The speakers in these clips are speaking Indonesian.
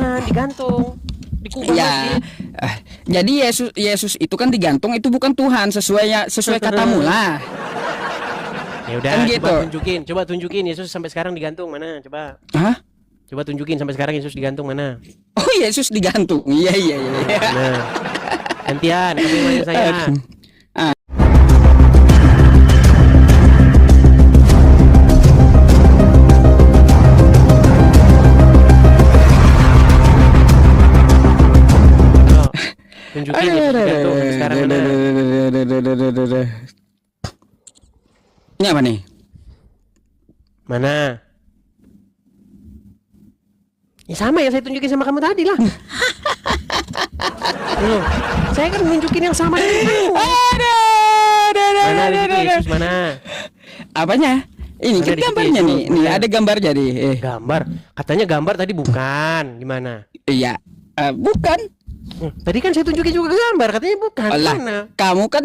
Tuhan, digantung. Dikubah Ya, masjid. jadi Yesus itu kan digantung, itu bukan Tuhan sesuai katamu lah. Ya udah, Kan gitu. coba tunjukin Yesus sampai sekarang digantung mana? Coba. Hah? Coba tunjukin sampai sekarang Yesus digantung mana? Oh, Yesus digantung. Iya. Nah, gantian, kamu yang nanya saya. Tunjukin Yesus digantung sampai sekarang mana? Ini apa nih? Mana? Ya sama yang saya tunjukin sama kamu tadi lah. Loh, saya kan nunjukin yang sama dengan kamu. Mana di situ Yesus mana? Apanya? Ini Mana kan di situ gambarnya Yesus? nih. Nih Mana? ada gambarnya nih. Gambar. Katanya gambar tadi bukan. Gimana? Iya. Bukan. Tadi kan saya tunjukin juga gambar, katanya bukan. Alah, Mana? kamu kan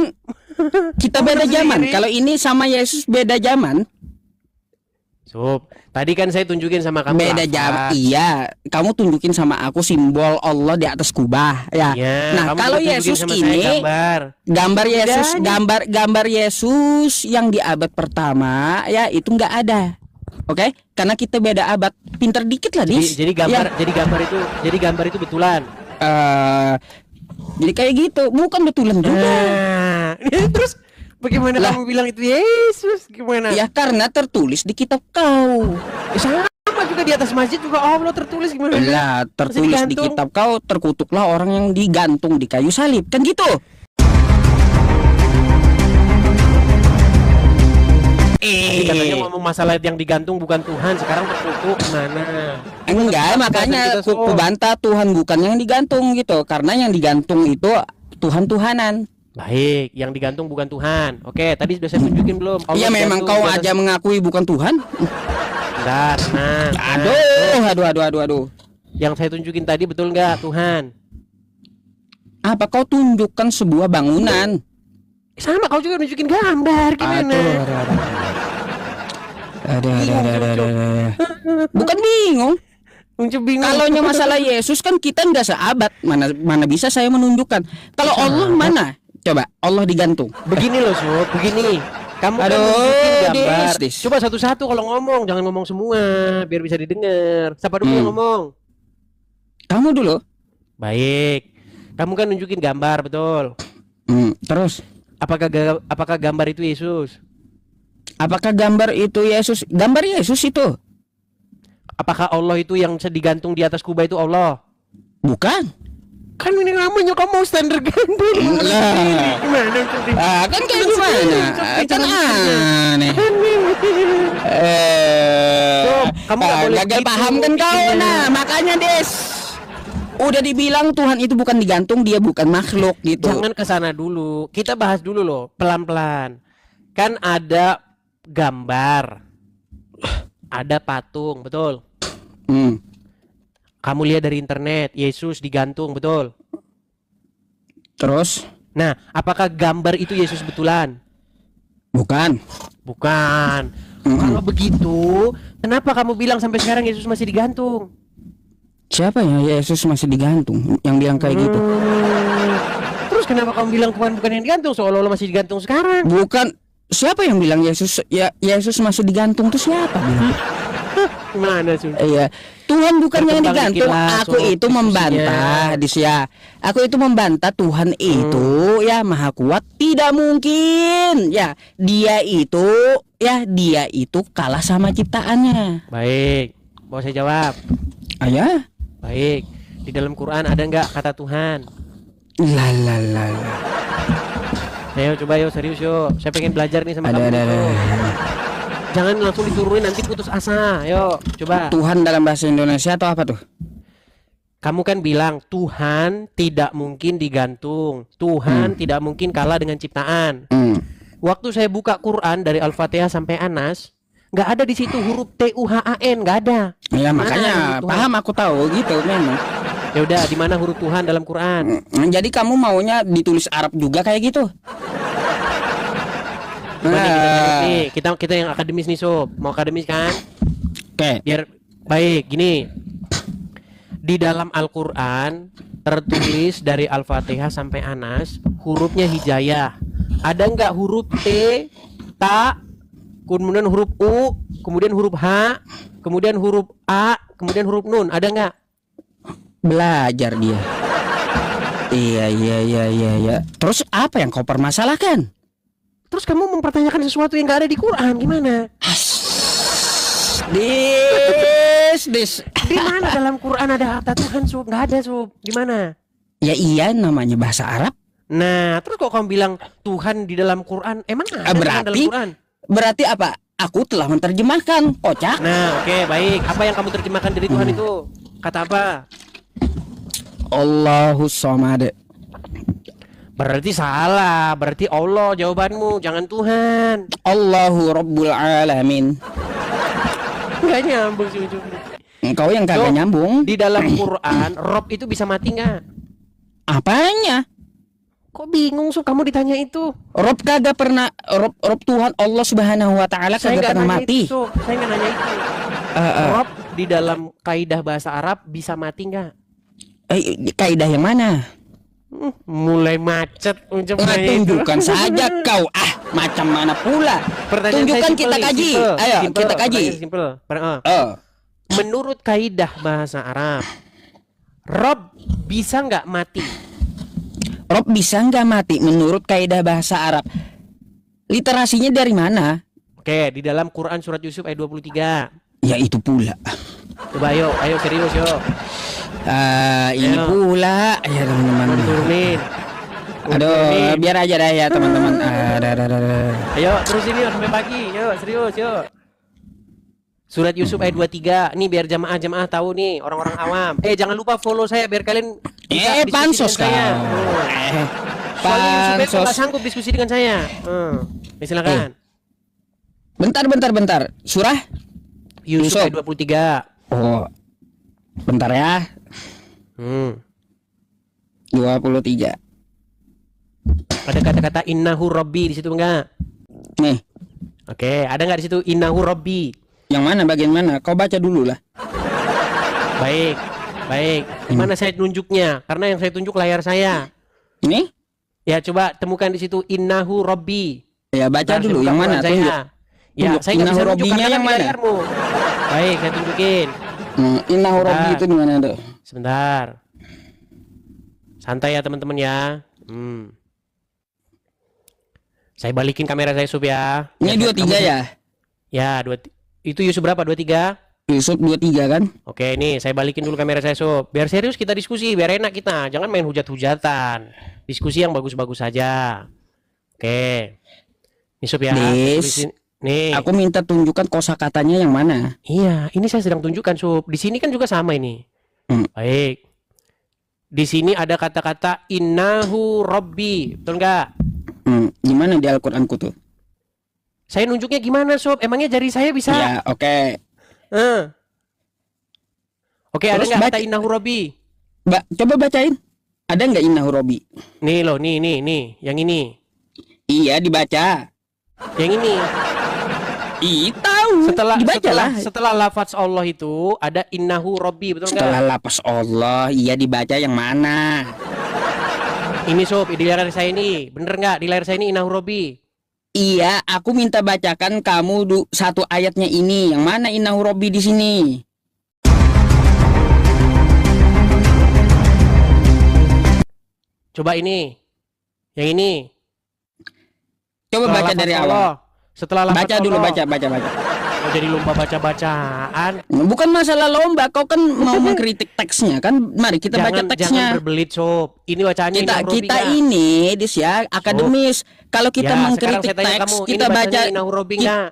kita beda Kamu zaman. sendiri. Kalau ini sama Yesus beda zaman. Sob, tadi kan saya tunjukin sama kamu Beda lafaz. zaman. Iya, kamu tunjukin sama aku simbol Allah di atas kubah ya. Iya, Nah, kamu kalau juga tunjukin Yesus sama saya ini gambar. Yesus, Bedanya. gambar Yesus yang di abad pertama ya itu nggak ada. Oke? Karena kita beda abad. Pinter dikit lah, Dis. Jadi gambar itu betulan. Ya, jadi kayak gitu, bukan betulan juga. Nah, terus bagaimana Lah. kamu bilang itu Yesus? Gimana? Ya karena tertulis di kitab kau. Sama juga di atas masjid juga Allah tertulis gimana? Lah, tertulis di digantung. kitab kau, terkutuklah orang yang digantung di kayu salib. Kan gitu. Tadi katanya ngomong masalah yang digantung bukan Tuhan, sekarang terkutuk mana? Enggak, makanya ku bantah Tuhan bukan yang digantung gitu. Karena yang digantung itu Tuhan-Tuhanan. Baik, yang digantung bukan Tuhan. Oke, tadi sudah saya tunjukin belum? Allah Iya, memang digantung kau di atas- aja mengakui bukan Tuhan. Bentar, nah. Aduh. Yang saya tunjukin tadi betul nggak Tuhan? Apa kau tunjukkan sebuah bangunan? Sama, kau juga nunjukin gambar gimana? Aduh. Bukan bingung. Bingung. Kalau masalah Yesus kan kita nggak seabad. Mana bisa saya menunjukkan. Kalau Allah mana? Coba Allah digantung. Begini loh, Sob, begini. Kamu kan Aduh, nunjukin gambar. Dis. Coba satu-satu kalau ngomong, jangan ngomong semua biar bisa didengar. Siapa dulu yang ngomong? Kamu dulu. Baik. Kamu kan nunjukin gambar, betul. Terus Apakah gambar itu Yesus? apakah gambar itu Yesus? Gambar Yesus itu? Apakah Allah itu yang digantung di atas kubah itu Allah? Bukan. Kan ini namanya kamu mau standar ganda. Gimana? Kan kayak gimana? Kan aneh. Kamu nggak boleh gagal gitu paham kan kau. bikinnya. Nah, makanya Des. Udah dibilang Tuhan itu bukan digantung, dia bukan makhluk gitu. Jangan ke sana dulu. Kita bahas dulu loh, pelan-pelan. Kan ada gambar. Ada patung, betul? Kamu lihat dari internet, Yesus digantung, betul? Terus? Nah, apakah gambar itu Yesus betulan? Bukan. Bukan. Kalau begitu, kenapa kamu bilang sampai sekarang Yesus masih digantung? Siapa ya Yesus masih digantung? Yang bilang kayak gitu? Terus kenapa kamu bilang Tuhan bukan yang digantung? Seolah-olah masih digantung sekarang. Bukan. Siapa yang bilang Yesus masih digantung tuh siapa bilang? Gimana sih? Iya, Tuhan bukan yang Berkembang digantung. dikit lah, Aku Sob, itu membantah, Disya. Aku itu membantah Tuhan itu ya maha kuat. Tidak mungkin. Ya, dia itu kalah sama ciptaannya. Baik, mau saya jawab. Ayah? Baik, di dalam Quran ada nggak kata Tuhan? Lah. Ayo coba yuk, serius yuk. Saya pengen belajar nih sama kamu. Ada. Jangan langsung diturunin nanti putus asa. Yuk, coba. Tuhan dalam bahasa Indonesia atau apa tuh? Kamu kan bilang Tuhan tidak mungkin digantung. Tuhan tidak mungkin kalah dengan ciptaan. Waktu saya buka Quran dari Al-Fatihah sampai Anas, nggak ada di situ huruf Tuhan, nggak ada. Ya makanya Tuhan. paham, aku tahu gitu memang. Ya udah, di mana huruf Tuhan dalam Quran? Jadi kamu maunya ditulis Arab juga kayak gitu? Coba nih kita cari nih, kita yang akademis nih, Sob. Mau akademis kan? Oke. Biar baik gini. Di dalam Al-Qur'an tertulis dari Al-Fatihah sampai Anas hurufnya hijayah. Ada nggak huruf T, ta, kemudian huruf U, kemudian huruf H, kemudian huruf A, kemudian huruf Nun? Ada nggak? Belajar dia. Iya. Terus apa yang kau permasalahkan? Terus kamu mempertanyakan sesuatu yang nggak ada di Quran, gimana? Dis. Di mana dalam Quran ada kata Tuhan, Sob? Nggak ada, Sob. Di mana? Ya iya, namanya bahasa Arab. Nah, terus kok kamu bilang Tuhan di dalam Quran? Emang ada Tuhan dalam Quran? Berarti apa? Aku telah menerjemahkan, kocak. Nah, oke, baik. Apa yang kamu terjemahkan dari Tuhan itu? Kata apa? Allahus Samad. Berarti salah. Berarti Allah jawabanmu, jangan Tuhan. Allahu Rabbul Alamin. Nggak nyambung sih ujungnya. Engkau yang kagak Sob, nyambung. Di dalam Quran, Rob itu bisa mati nggak? Apanya? Kok bingung, Sob? Kamu ditanya itu. Rob kagak pernah. Rob Tuhan Allah Subhanahu Wa Taala Saya kagak nggak pernah nanya mati. itu, Sob. Saya nggak nanya itu. Rob di dalam kaidah bahasa Arab bisa mati nggak? Kaidah yang mana? Mulai macet ujungnya itu. Tunjukkan saja kau. Macam mana pula? Pertanyaan Tunjukkan, saya kita simple nih, kaji. simple. Ayo Simple, kita kaji. pertanyaan simple. Menurut kaidah bahasa Arab, Rob bisa nggak mati? Rob bisa nggak mati menurut kaidah bahasa Arab? Literasinya dari mana? Oke, di dalam Quran surat Yusuf ayat 23. Ya itu pula. Coba ayo serius yo. Ini Ayo. pula ya teman-teman. Turunin. Aduh, biar aja dah ya teman-teman. Ayo terus ini sampai pagi. Yo, serius yo. Surat Yusuf ayat 23. Nih biar jamaah tahu nih, orang-orang awam. Jangan lupa follow saya biar kalian bisa diskusi pansos dengan saya. Soalnya Yusuf itu nggak Pansos. sanggup diskusi dengan saya. Silakan. Bentar. Surah Yusuf Yusuf. ayat 23. Oh. Bentar ya. 23. Ada kata-kata innahu rabbi di situ enggak? Nih, Oke, ada nggak di situ innahu rabbi? yang mana bagian mana? Kau baca dulu lah. Baik. Di mana saya tunjuknya? Karena yang saya tunjuk layar saya. Ini? Ya, coba temukan di situ innahu rabbi. Ya baca Bentar, dulu saya yang buka mana? Quran saya. Tunjuk. Ya, Tunjuk. saya nggak bisa Innahu tunjuk rabbinya karena yang di mana? layarmu. Baik, saya tunjukin. Innahu rabbi Bentar. itu di mana tuh? Sebentar. Santai ya teman-teman ya. Saya balikin kamera saya Sub ya. Ini 23 ya? Ya, itu Yusuf berapa? 23? Yusuf 23 kan? Oke, nih saya balikin dulu kamera saya Sob. Biar serius kita diskusi, biar enak kita. Jangan main hujat-hujatan. Diskusi yang bagus-bagus saja. Oke. Nih Sob ya. Des, Nih. aku minta tunjukkan kosakatanya yang mana. Iya, ini saya sedang tunjukkan Sob. Di sini kan juga sama ini. Baik. Di sini ada kata-kata innahu rabbi. Betul nggak? Gimana di Al-Qur'anku tuh? Saya nunjuknya gimana Sob? Emangnya jari saya bisa? Ya, oke. Oke, ada Terus nggak baca. kata innahu rabbi? Coba bacain. Ada nggak innahu rabbi? Nih loh, nih, yang ini. Iya, dibaca. Yang ini. Tahu. Dibaca lah. Setelah lafaz Allah itu ada innahu rabbi, betul nggak? Setelah lapas Allah, iya dibaca yang mana? Ini Sob, di layar saya ini. Bener nggak? Di layar saya ini innahu rabbi. Iya, aku minta bacakan kamu satu ayatnya ini. Yang mana innahu rabbi di sini? Coba ini. Yang ini. Coba Setelah baca lafaz dari Allah. awal. Setelah lafaz Baca dulu, Allah. baca. Oh, jadi lomba baca-bacaan. Bukan masalah lomba, kau kan mau mengkritik teksnya kan? Mari kita baca Jangan teksnya. berbelit Sob. Ini bacaannya Kita innahu rabbi kita nggak? ini dis ya akademis. Kalau kita Ya, sekarang mengkritik saya tanya teks, kamu, kita ini baca bacanya innahu rabbi nggak?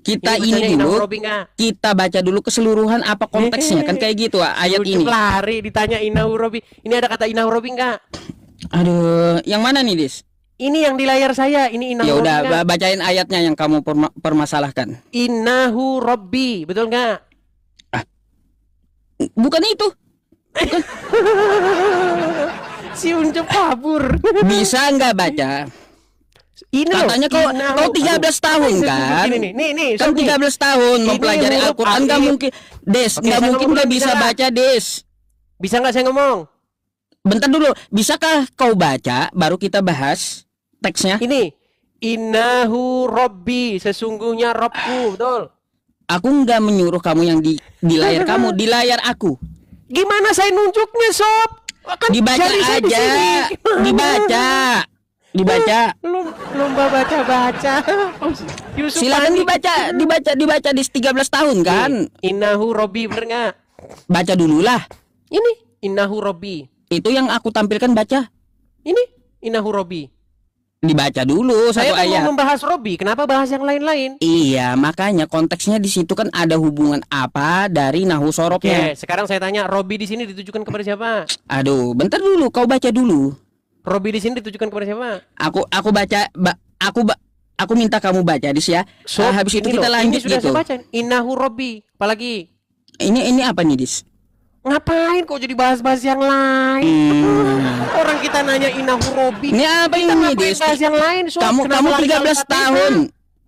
kita Ini ini bacanya innahu dulu. rabbi nggak? Kita baca dulu keseluruhan apa konteksnya kan kayak gitu ayat Ujuk ini. lari ditanya innahu rabbi. Ini ada kata innahu rabbi nggak? Aduh, yang mana nih dis? Ini yang di layar saya. Ini innahu Ya rabbi udah nggak? bacain ayatnya yang kamu permasalahkan. Innahu rabbi, betul nggak? Bukan itu. Si Uncep kabur. Bisa nggak baca? Ini loh, Katanya kau 13 tahun kan? Nih, Kan 13 tahun Ini mempelajari huruf Al-Qur'an nggak alif. mungkin. Des, Oke, nggak saya mungkin ngomong nggak dulu, bisa bisa. baca, Des. Bisa nggak saya ngomong? Bentar dulu, bisakah kau baca baru kita bahas teksnya? Ini innahu robbi, sesungguhnya Robku, betul. Aku nggak menyuruh kamu yang di layar kamu, di layar aku. Gimana saya nunjuknya, Sob? Kan Dibaca jari saya di aja, sini. Gimana? dibaca. Lomba baca-baca. Yusuf Silakan panik. dibaca di 13 tahun kan? Innahu robbi, bener nggak? Baca dulu lah. Ini innahu robbi. Itu yang aku tampilkan, baca. Ini innahu robbi. Dibaca dulu Saya satu kan ayat. mau membahas robbi, kenapa bahas yang lain-lain? Iya, makanya konteksnya di situ kan ada hubungan apa dari nahu sorobnya. Oke, sekarang saya tanya, robbi di sini ditujukan kepada siapa? Aduh, bentar dulu, kau baca dulu. Robbi di sini ditujukan kepada siapa? Aku baca, aku minta kamu baca, Dis ya. So, Habis itu ini kita loh, lanjut ini sudah gitu. saya baca. Innahu robbi, apalagi? Ini apa nih, Dis? Ngapain kok jadi bahas-bahas yang lain? Orang kita nanya innahu robbi. Ini apa Kita ini, ngapain Dis? bahas yang lain? So, Kamu kenapa lagi 13 Al-Fatihah? tahun.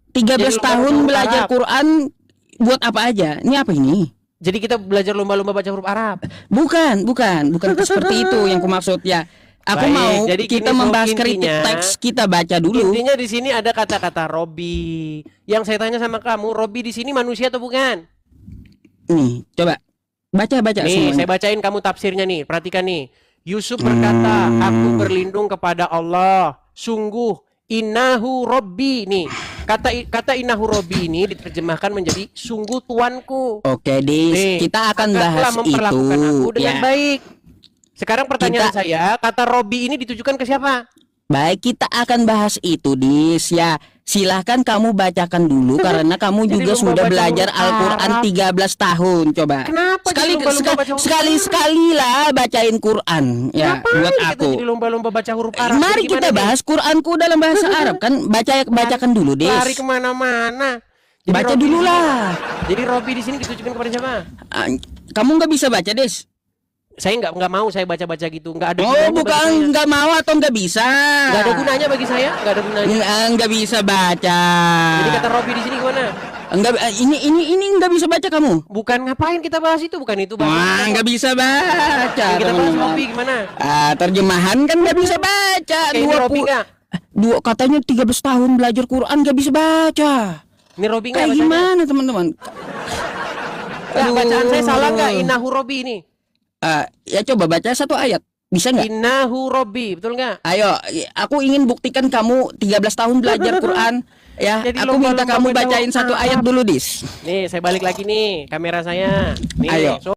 13 Jadi tahun lomba-lomba belajar Arab. Quran buat apa aja? Ini apa ini? Jadi kita belajar lomba-lomba baca huruf Arab. Bukan seperti itu yang kumaksud ya. Aku Baik, mau jadi kita gini, membahas Sob, kritik intinya- teks, kita baca dulu. Intinya di sini ada kata-kata robbi. Yang saya tanya sama kamu, robbi di sini manusia atau bukan? Nih, coba baca Nih, semuanya. saya bacain kamu tafsirnya nih. Perhatikan nih. Yusuf berkata, aku berlindung kepada Allah. Sungguh, innahu robbi. Nih, kata innahu robbi ini diterjemahkan menjadi sungguh tuanku. Oke, Dis, Nih, kita akan maka bahas telah memperlakukan itu. aku dengan Ya. baik. Sekarang pertanyaan Kita- saya, kata robbi ini ditujukan ke siapa? Baik, kita akan bahas itu, Dis. Ya, silahkan kamu bacakan dulu karena kamu Jadi juga lomba sudah baca belajar huruf Al-Qur'an Arab. 13 tahun. Coba. Kenapa jadi lomba-lomba baca huruf Sekali-sekali lah bacain Quran ya Ngapain buat kita aku. jadi lomba-lomba baca huruf Arab? Mari Jadi kita gimana nih? bahas Quranku dalam bahasa Arab kan. Bacakan dulu, Dis. Lari kemana-mana. Jadi Baca Robby dulu di sini- lah. Jadi Robby di sini ditujukan kepada siapa? Ah, kamu nggak bisa baca, Des? Saya nggak mau saya baca-baca gitu. Nggak ada Oh, gunanya bagi bukan saya. nggak mau atau nggak bisa? Nggak ada gunanya bagi saya. Nggak ada gunanya. Nggak bisa baca. Jadi kata Robby di sini gimana? Enggak, ini nggak bisa baca kamu. Bukan ngapain kita bahas itu, bukan itu bahas. Wah, nggak bisa baca. Yang kita bahas teman-teman. Robby gimana? Terjemahan kan nggak bisa baca. Kayak ini Robby nggak? Katanya 13 tahun belajar Quran nggak bisa baca. Ini Robby nggak? Kayak bacanya? gimana, teman-teman? Nggak, bacaan saya salah nggak? Aduh. Innahu Robby ini. Ya coba baca satu ayat. Bisa nggak? Innahu Robby, betul nggak? Ayo, aku ingin buktikan kamu 13 tahun belajar Quran. Ya, Jadi aku minta lomba-lomba kamu baca bacain satu Arab. ayat dulu, Dis. Nih, saya balik lagi nih kamera saya. Nih, Ayo. so